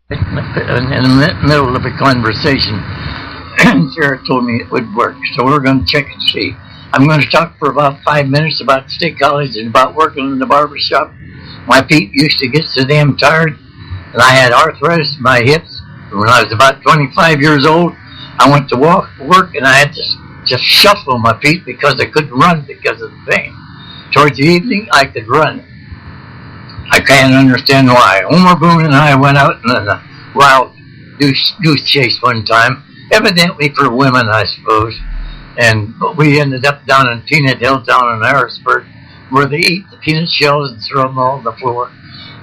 In the middle of a conversation, Sarah told me it would work, so we're going to check and see. I'm going to talk for about 5 minutes about State College and about working in the barber shop. My feet used to get so damn tired, and I had arthritis in my hips. When I was about 25 years old, I went to work, and I had to just shuffle my feet because I couldn't run because of the pain. Towards the evening, I could run. I can't understand why. Homer Boone and I went out in a wild goose chase one time, evidently for women, I suppose. But we ended up down in Peanut Hill, down in Harrisburg, where they eat the peanut shells and throw them all on the floor.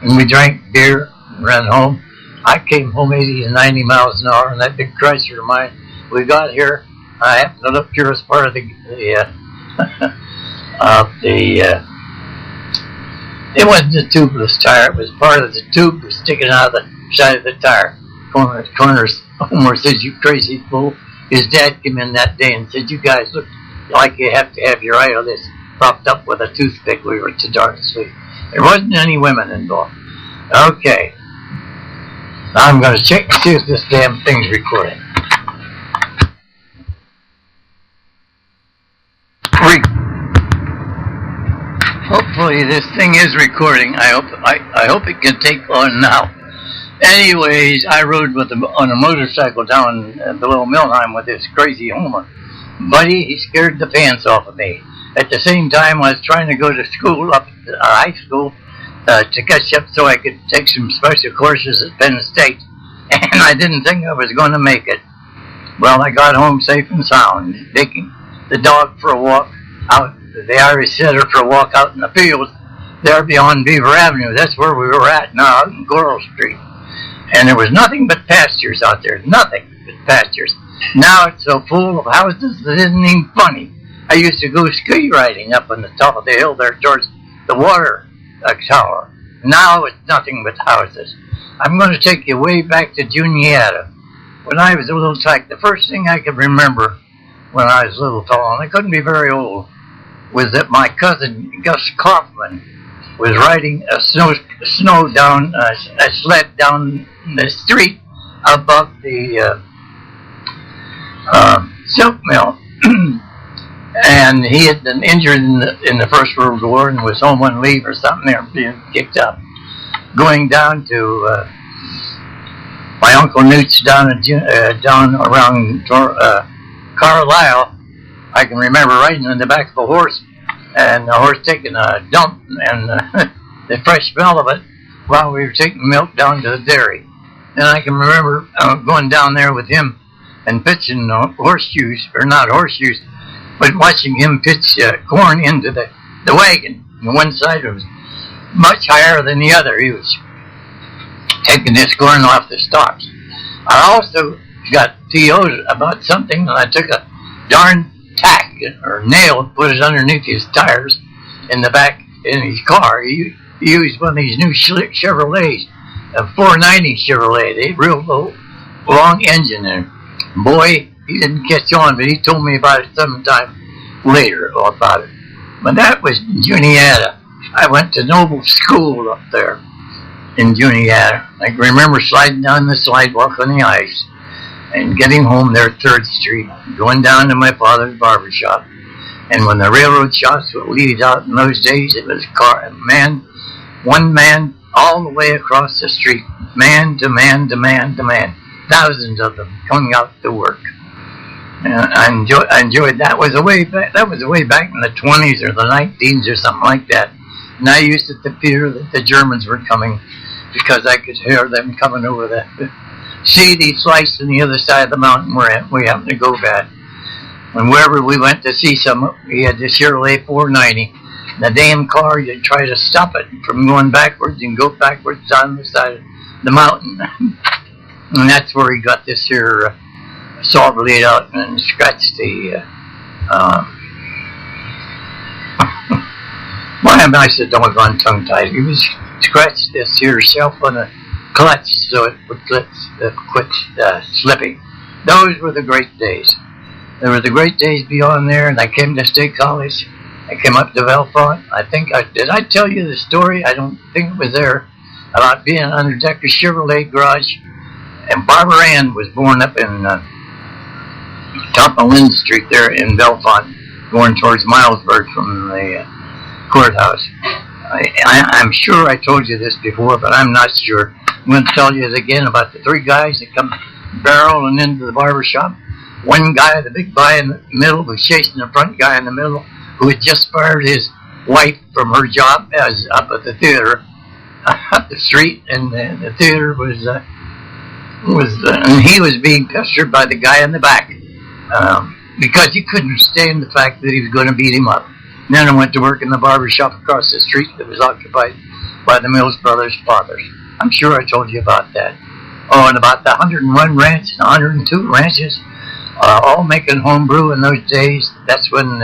And we drank beer and ran home. I came home 80 to 90 miles an hour in that big Chrysler of mine. We got here. I happened to look here as part of it wasn't a tubeless tire. It was part of the tube that was sticking out of the side of the tire. Homer says, "You crazy fool." His dad came in that day and said, "You guys look like you have to have your eyelids propped up with a toothpick." We were too darn asleep. There wasn't any women involved. Okay. Now I'm going to check and see if this damn thing's recording. Hopefully this thing is recording. I hope it can take on now. Anyways, I rode on a motorcycle down below Milheim with this crazy Homer. Buddy, he scared the pants off of me. At the same time, I was trying to go to school, up to high school, to catch up so I could take some special courses at Penn State. And I didn't think I was going to make it. Well, I got home safe and sound, taking the dog for a walk out, the Irish setter for a walk out in the field there beyond Beaver Avenue. That's where we were at now, out in Coral Street. And there was nothing but pastures out there, nothing but pastures. Now it's so full of houses that isn't even funny. I used to go ski riding up on the top of the hill there towards the water tower. Now it's nothing but houses. I'm going to take you way back to Juniata. When I was a little tyke, the first thing I could remember when I was a little fellow, and I couldn't be very old, was that my cousin Gus Kaufman was riding a sled down the street above the silk mill. And he had been injured in the First World War and was home on leave or something there, being kicked up. Going down to my Uncle Newt's down around Carlisle. I can remember riding on the back of a horse, and the horse taking a dump, and the fresh smell of it while we were taking milk down to the dairy. And I can remember going down there with him and pitching horseshoes, or not horseshoes, but watching him pitch corn into the wagon. And one side was much higher than the other. He was taking this corn off the stalks. I also got PO'd about something, and I took a darn tack or nail, put it underneath his tires in the back in his car. He used one of these new Chevrolets, a 490 Chevrolet. They real low, long engine, and boy, he didn't catch on, but he told me about it sometime later about it. But that was in Juniata. I went to Noble School up there in Juniata. I can remember sliding down the sidewalk on the ice and getting home there at 3rd Street, going down to my father's barber shop. And when the railroad shops would lead out in those days, it was one man all the way across the street, man to man to man to man, thousands of them coming out to work. And I enjoyed that. Was way back in the 20s or the 19s or something like that. And I used to fear that the Germans were coming because I could hear them coming over the seedy slice on the other side of the mountain where we happened to go bad. And wherever we went to see some, we had this Chevrolet 490. The damn car, you'd try to stop it from going backwards and go backwards on the side of the mountain. And that's where he got this here saw blade out and scratched the why am I so doggone tongue-tied? He was scratched this here shelf on the clutch so it would quit slipping. Those were the great days. There were the great days beyond there, and I came to State College. I came up to Belfont. Did I tell you the story? I don't think it was there, about being under Decker's Chevrolet garage And Barbara Ann was born up in top of Lynn Street there in Bellefonte, going towards Milesburg from the courthouse. I'm sure I told you this before, but I'm not sure. I'm going to tell you again about the three guys that come barreling into the barber shop. One guy, the big guy in the middle, was chasing the front guy in the middle, who had just fired his wife from her job as up at the theater up the street, and the theater was and he was being pestered by the guy in the back because he couldn't stand the fact that he was going to beat him up. And then I went to work in the barber shop across the street that was occupied by the Mills brothers' fathers. I'm sure I told you about that. Oh, and about the 101 ranch, 102 ranches, all making homebrew in those days. That's when,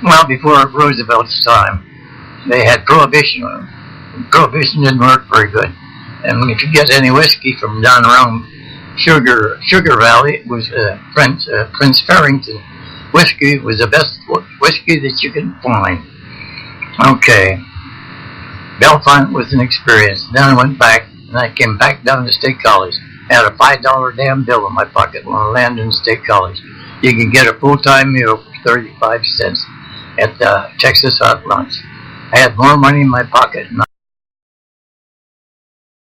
well, before Roosevelt's time, they had prohibition on them. Prohibition didn't work very good. And if you get any whiskey from down around Sugar Valley, it was Prince Farrington whiskey was the best whiskey that you could find. Okay. Bellefonte was an experience. Then I went back, and I came back down to State College. I had a $5 damn bill in my pocket when I landed in State College. You can get a full-time meal for 35 cents at the Texas Hot Lunch. I had more money in my pocket.